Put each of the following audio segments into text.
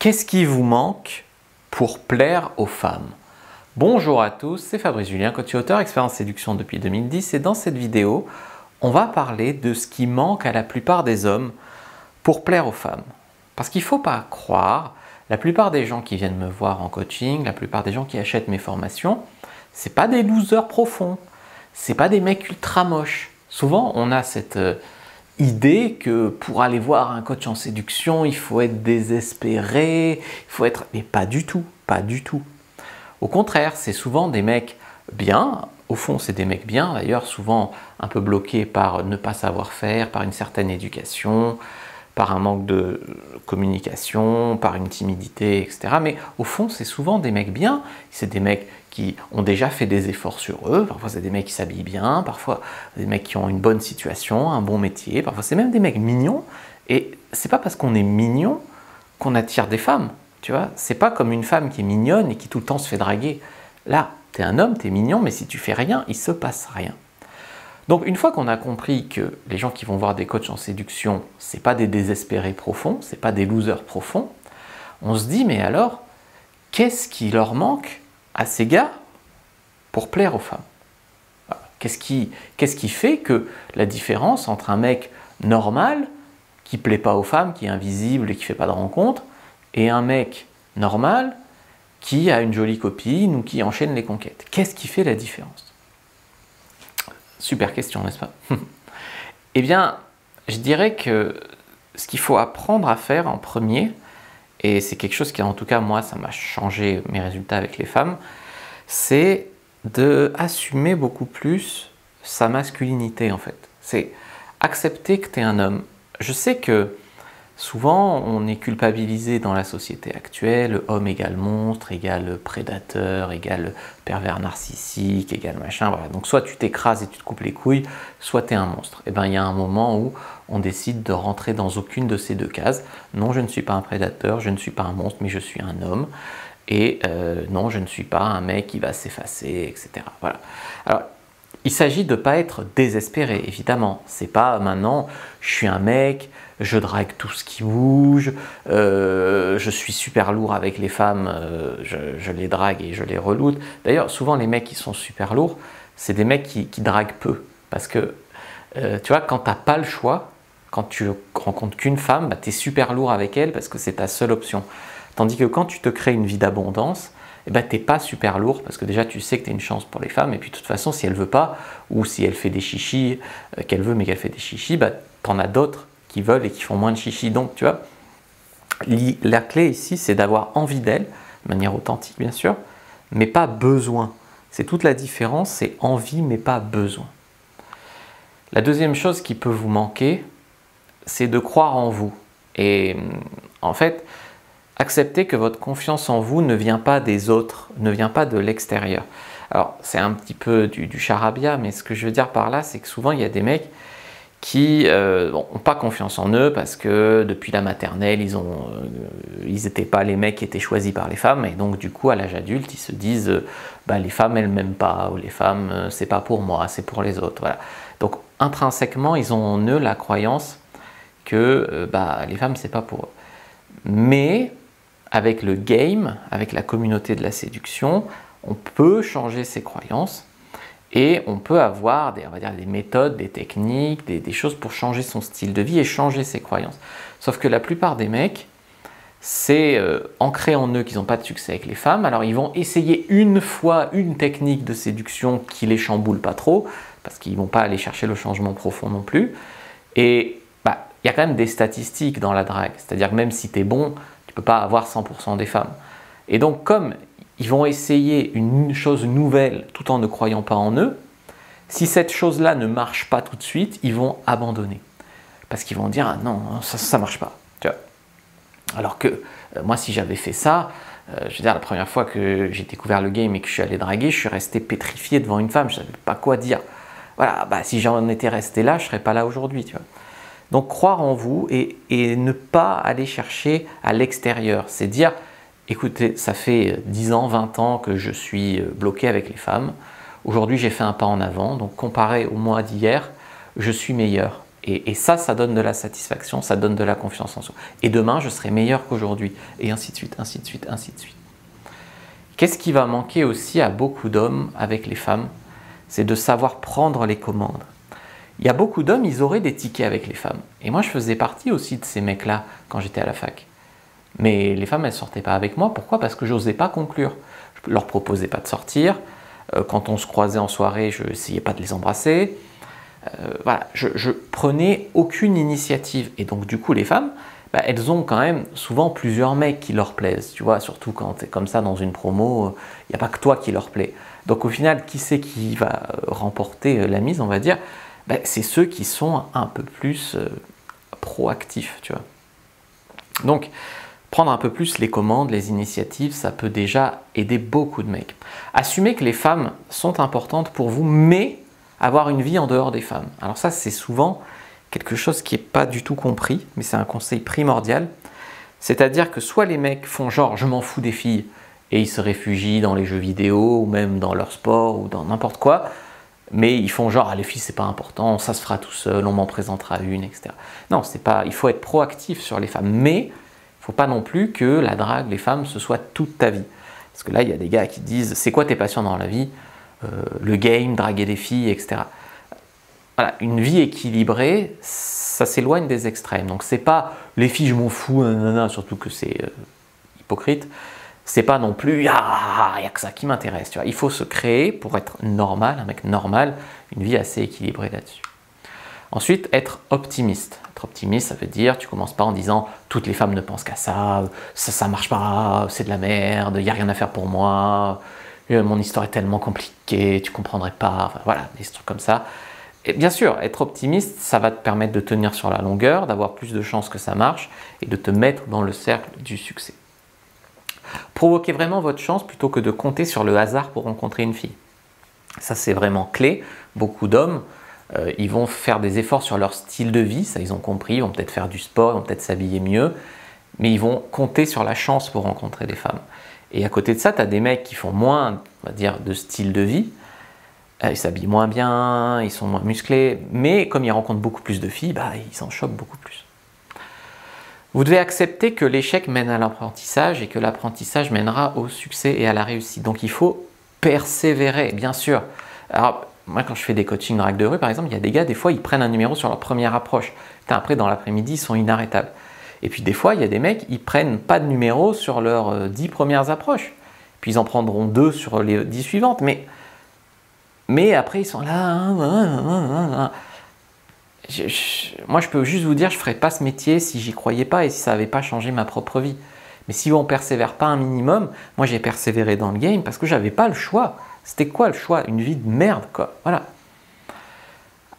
Qu'est-ce qui vous manque pour plaire aux femmes? Bonjour à tous, c'est Fabrice Julien, coach et auteur, expert en séduction depuis 2010 et dans cette vidéo, on va parler de ce qui manque à la plupart des hommes pour plaire aux femmes. Parce qu'il ne faut pas croire, la plupart des gens qui viennent me voir en coaching, la plupart des gens qui achètent mes formations, c'est pas des losers profonds, c'est pas des mecs ultra moches. Souvent, on a cette idée que pour aller voir un coach en séduction, il faut être désespéré, il faut être... Mais pas du tout, pas du tout. Au contraire, c'est souvent des mecs bien, au fond c'est des mecs bien, d'ailleurs souvent un peu bloqués par ne pas savoir faire, par une certaine éducation, par un manque de communication, par une timidité, etc. Mais au fond, c'est souvent des mecs bien, c'est des mecs qui ont déjà fait des efforts sur eux, parfois c'est des mecs qui s'habillent bien, parfois des mecs qui ont une bonne situation, un bon métier, parfois c'est même des mecs mignons, et c'est pas parce qu'on est mignon qu'on attire des femmes, tu vois, c'est pas comme une femme qui est mignonne et qui tout le temps se fait draguer. Là, t'es un homme, t'es mignon, mais si tu fais rien, il se passe rien. Donc une fois qu'on a compris que les gens qui vont voir des coachs en séduction, c'est pas des désespérés profonds, c'est pas des losers profonds, on se dit mais alors, qu'est-ce qui leur manque à ces gars pour plaire aux femmes? Qu'est-ce qui fait que la différence entre un mec normal, qui plaît pas aux femmes, qui est invisible et qui fait pas de rencontres, et un mec normal, qui a une jolie copine ou qui enchaîne les conquêtes? Qu'est-ce qui fait la différence? Super question, n'est-ce pas? Eh bien, je dirais que ce qu'il faut apprendre à faire en premier, et c'est quelque chose qui, en tout cas, moi, ça m'a changé mes résultats avec les femmes, c'est d'assumer beaucoup plus sa masculinité, en fait. C'est accepter que tu es un homme. Je sais que souvent, on est culpabilisé dans la société actuelle, homme égale monstre, égale prédateur, égale pervers narcissique, égale machin, voilà. Donc soit tu t'écrases et tu te coupes les couilles, soit tu es un monstre. Et bien il y a un moment où on décide de rentrer dans aucune de ces deux cases. Non, je ne suis pas un prédateur, je ne suis pas un monstre, mais je suis un homme. Et non, je ne suis pas un mec qui va s'effacer, etc. Voilà. Alors, il s'agit de ne pas être désespéré, évidemment. C'est pas maintenant, je suis un mec, je drague tout ce qui bouge, je suis super lourd avec les femmes, je les drague et je les reloute. D'ailleurs, souvent les mecs qui sont super lourds, c'est des mecs qui draguent peu. Parce que, tu vois, quand tu n'as pas le choix, quand tu rencontres qu'une femme, bah, tu es super lourd avec elle parce que c'est ta seule option. Tandis que quand tu te crées une vie d'abondance, eh ben, tu n'es pas super lourd parce que déjà tu sais que tu as une chance pour les femmes et puis de toute façon si elle ne veut pas ou si elle fait des chichis, qu'elle veut mais qu'elle fait des chichis, bah, tu en as d'autres qui veulent et qui font moins de chichis. Donc tu vois, la clé ici c'est d'avoir envie d'elle, de manière authentique bien sûr, mais pas besoin. C'est toute la différence, c'est envie mais pas besoin. La deuxième chose qui peut vous manquer, c'est de croire en vous. Et en fait, acceptez que votre confiance en vous ne vient pas des autres, ne vient pas de l'extérieur. Alors, c'est un petit peu du charabia, mais ce que je veux dire par là, c'est que souvent, il y a des mecs qui n'ont pas confiance en eux parce que depuis la maternelle, ils n'étaient pas les mecs qui étaient choisis par les femmes. Et donc, du coup, à l'âge adulte, ils se disent bah, les femmes, elles ne m'aiment pas, ou les femmes, c'est pas pour moi, c'est pour les autres. Voilà. Donc, intrinsèquement, ils ont en eux la croyance que bah, les femmes, c'est pas pour eux. Mais avec le game, avec la communauté de la séduction, on peut changer ses croyances et on peut avoir on va dire, des méthodes, des techniques, des choses pour changer son style de vie et changer ses croyances. Sauf que la plupart des mecs, c'est ancré en eux qu'ils n'ont pas de succès avec les femmes, alors ils vont essayer une fois une technique de séduction qui les chamboule pas trop, parce qu'ils ne vont pas aller chercher le changement profond non plus. Et bah, y a quand même des statistiques dans la drague, c'est-à-dire que même si tu es bon, tu ne peux pas avoir 100% des femmes. Et donc comme ils vont essayer une chose nouvelle tout en ne croyant pas en eux, si cette chose-là ne marche pas tout de suite, ils vont abandonner. Parce qu'ils vont dire « Ah non, ça ne marche pas. » Tu vois. Alors que moi, si j'avais fait ça, je veux dire, la première fois que j'ai découvert le game et que je suis allé draguer, je suis resté pétrifié devant une femme, je ne savais pas quoi dire. Voilà, bah, si j'en étais resté là, je ne serais pas là aujourd'hui. Tu vois. Donc croire en vous et ne pas aller chercher à l'extérieur. C'est dire, écoutez, ça fait 10 ans, 20 ans que je suis bloqué avec les femmes. Aujourd'hui, j'ai fait un pas en avant. Donc comparé au mois d'hier, je suis meilleur. Et ça, ça donne de la satisfaction, ça donne de la confiance en soi. Et demain, je serai meilleur qu'aujourd'hui. Et ainsi de suite, ainsi de suite, ainsi de suite. Qu'est-ce qui va manquer aussi à beaucoup d'hommes avec les femmes? C'est de savoir prendre les commandes. Il y a beaucoup d'hommes, ils auraient des tickets avec les femmes. Et moi, je faisais partie aussi de ces mecs-là quand j'étais à la fac. Mais les femmes, elles ne sortaient pas avec moi. Pourquoi? Parce que je n'osais pas conclure. Je ne leur proposais pas de sortir. Quand on se croisait en soirée, je n'essayais pas de les embrasser. Voilà, je prenais aucune initiative. Et donc, du coup, les femmes, elles ont quand même souvent plusieurs mecs qui leur plaisent. Tu vois, surtout quand tu es comme ça dans une promo, il n'y a pas que toi qui leur plaît. Donc, au final, qui c'est qui va remporter la mise, on va dire? C'est ceux qui sont un peu plus proactifs, tu vois. Donc, prendre un peu plus les commandes, les initiatives, ça peut déjà aider beaucoup de mecs. Assumez que les femmes sont importantes pour vous, mais avoir une vie en dehors des femmes. Alors ça, c'est souvent quelque chose qui n'est pas du tout compris, mais c'est un conseil primordial. C'est-à-dire que soit les mecs font genre « je m'en fous des filles » et ils se réfugient dans les jeux vidéo ou même dans leur sport ou dans n'importe quoi, mais ils font genre ah, les filles c'est pas important, ça se fera tout seul, on m'en présentera une, etc. Non, c'est pas, il faut être proactif sur les femmes, mais il ne faut pas non plus que la drague, les femmes, ce soit toute ta vie. Parce que là, il y a des gars qui disent c'est quoi tes passions dans la vie? Le game, draguer des filles, etc. Voilà, une vie équilibrée, ça s'éloigne des extrêmes. Donc c'est pas les filles je m'en fous, nanana, surtout que c'est hypocrite. C'est pas non plus, il n'y a que ça qui m'intéresse. Il faut se créer, pour être normal, un mec normal, une vie assez équilibrée là-dessus. Ensuite, être optimiste. Être optimiste, ça veut dire, tu commences pas en disant « toutes les femmes ne pensent qu'à ça, ça marche pas, c'est de la merde, il n'y a rien à faire pour moi, mon histoire est tellement compliquée, tu comprendrais pas. » Enfin, voilà, des trucs comme ça. Et bien sûr, être optimiste, ça va te permettre de tenir sur la longueur, d'avoir plus de chances que ça marche et de te mettre dans le cercle du succès. Provoquez vraiment votre chance plutôt que de compter sur le hasard pour rencontrer une fille. Ça, c'est vraiment clé. Beaucoup d'hommes, ils vont faire des efforts sur leur style de vie, ça ils ont compris, ils vont peut-être faire du sport, ils vont peut-être s'habiller mieux, mais ils vont compter sur la chance pour rencontrer des femmes. Et à côté de ça, tu as des mecs qui font moins, on va dire, de style de vie, ils s'habillent moins bien, ils sont moins musclés, mais comme ils rencontrent beaucoup plus de filles, ils s'en chopent beaucoup plus. Vous devez accepter que l'échec mène à l'apprentissage et que l'apprentissage mènera au succès et à la réussite. Donc il faut persévérer, bien sûr. Alors, moi, quand je fais des coachings drague de rue, par exemple, il y a des gars, des fois, ils prennent un numéro sur leur première approche. Après, dans l'après-midi, ils sont inarrêtables. Et puis, des fois, il y a des mecs, ils prennent pas de numéro sur leurs 10 premières approches. Puis, ils en prendront 2 sur les 10 suivantes. Mais après, ils sont là. Moi, je peux juste vous dire, je ne ferais pas ce métier si j'y croyais pas et si ça n'avait pas changé ma propre vie. Mais si on ne persévère pas un minimum, moi j'ai persévéré dans le game parce que j'avais pas le choix. C'était quoi le choix? Une vie de merde, quoi. Voilà.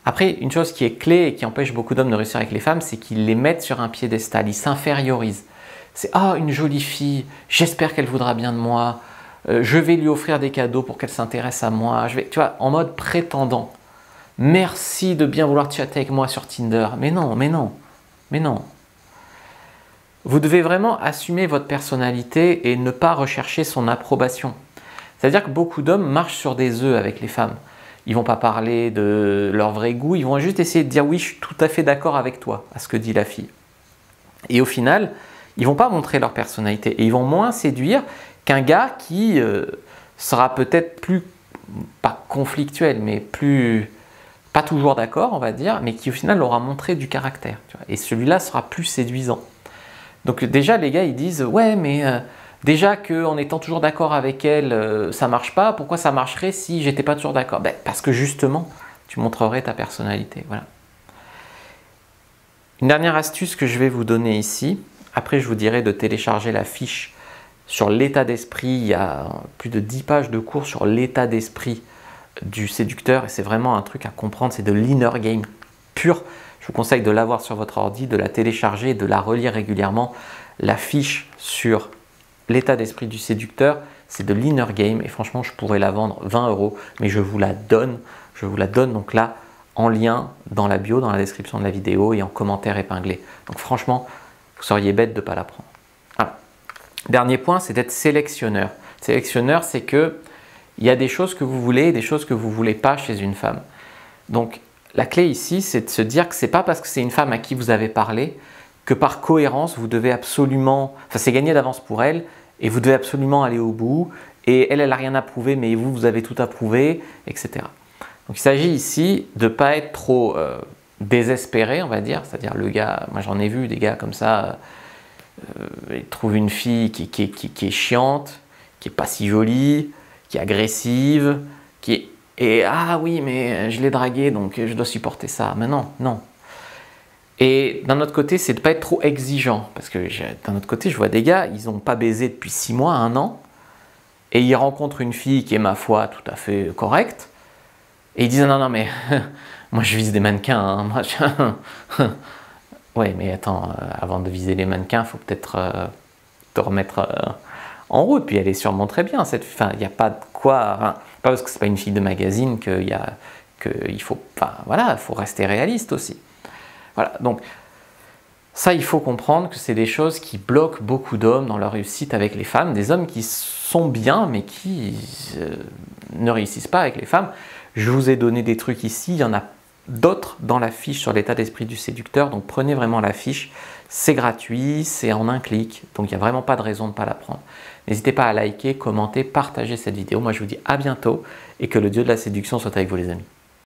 Après, une chose qui est clé et qui empêche beaucoup d'hommes de réussir avec les femmes, c'est qu'ils les mettent sur un piédestal, ils s'infériorisent. C'est « Ah, une jolie fille, j'espère qu'elle voudra bien de moi, je vais lui offrir des cadeaux pour qu'elle s'intéresse à moi. » Tu vois, en mode prétendant. Merci de bien vouloir chatter avec moi sur Tinder. Mais non, mais non, mais non. Vous devez vraiment assumer votre personnalité et ne pas rechercher son approbation. C'est-à-dire que beaucoup d'hommes marchent sur des œufs avec les femmes. Ils ne vont pas parler de leur vrai goût, ils vont juste essayer de dire « oui, je suis tout à fait d'accord avec toi » à ce que dit la fille. Et au final, ils ne vont pas montrer leur personnalité et ils vont moins séduire qu'un gars qui sera peut-être plus, pas conflictuel, mais plus... pas toujours d'accord, on va dire, mais qui au final aura montré du caractère. Tu vois, et celui-là sera plus séduisant. Donc déjà, les gars, ils disent « ouais, mais déjà qu'en étant toujours d'accord avec elle, ça ne marche pas, pourquoi ça marcherait si j'étais pas toujours d'accord ?» Parce que justement, tu montrerais ta personnalité. Voilà. Une dernière astuce que je vais vous donner ici, après je vous dirai de télécharger la fiche sur l'état d'esprit. Il y a plus de 10 pages de cours sur l'état d'esprit du séducteur et c'est vraiment un truc à comprendre, c'est de l'inner game pur. Je vous conseille de l'avoir sur votre ordi, de la télécharger et de la relire régulièrement. La fiche sur l'état d'esprit du séducteur, c'est de l'inner game et franchement je pourrais la vendre 20 €, mais je vous la donne donc là en lien dans la bio, dans la description de la vidéo et en commentaire épinglé. Donc franchement, vous seriez bête de ne pas la prendre. Voilà. Dernier point, c'est d'être sélectionneur. Sélectionneur, c'est que il y a des choses que vous voulez et des choses que vous ne voulez pas chez une femme. Donc, la clé ici, c'est de se dire que c'est pas parce que c'est une femme à qui vous avez parlé que par cohérence, vous devez absolument... Enfin, c'est gagné d'avance pour elle et vous devez absolument aller au bout. Et elle, elle n'a rien à prouver, mais vous, vous avez tout à prouver, etc. Donc, il s'agit ici de ne pas être trop désespéré, on va dire. C'est-à-dire, le gars, moi j'en ai vu des gars comme ça, ils trouvent une fille qui est chiante, qui n'est pas si jolie, qui est agressive, qui est... Et ah oui, mais je l'ai draguée, donc je dois supporter ça. Mais non, non. Et d'un autre côté, c'est de ne pas être trop exigeant. Parce que d'un autre côté, je vois des gars, ils n'ont pas baisé depuis 6 mois, 1 an, et ils rencontrent une fille qui est, ma foi, tout à fait correcte, et ils disent non, non, mais moi je vise des mannequins. Hein, moi, ouais, mais attends, avant de viser les mannequins, il faut peut-être te remettre en route. Puis elle est sûrement très bien. Enfin, il n'y a pas de quoi. Enfin, pas parce que c'est pas une fille de magazine qu'il faut. Enfin, voilà, il faut rester réaliste aussi. Voilà, donc ça, il faut comprendre que c'est des choses qui bloquent beaucoup d'hommes dans leur réussite avec les femmes, des hommes qui sont bien, mais qui ne réussissent pas avec les femmes. Je vous ai donné des trucs ici, il y en a d'autres dans la fiche sur l'état d'esprit du séducteur, donc prenez vraiment la fiche, c'est gratuit, c'est en un clic, donc il n'y a vraiment pas de raison de ne pas la prendre. N'hésitez pas à liker, commenter, partager cette vidéo. Moi, je vous dis à bientôt et que le dieu de la séduction soit avec vous, les amis.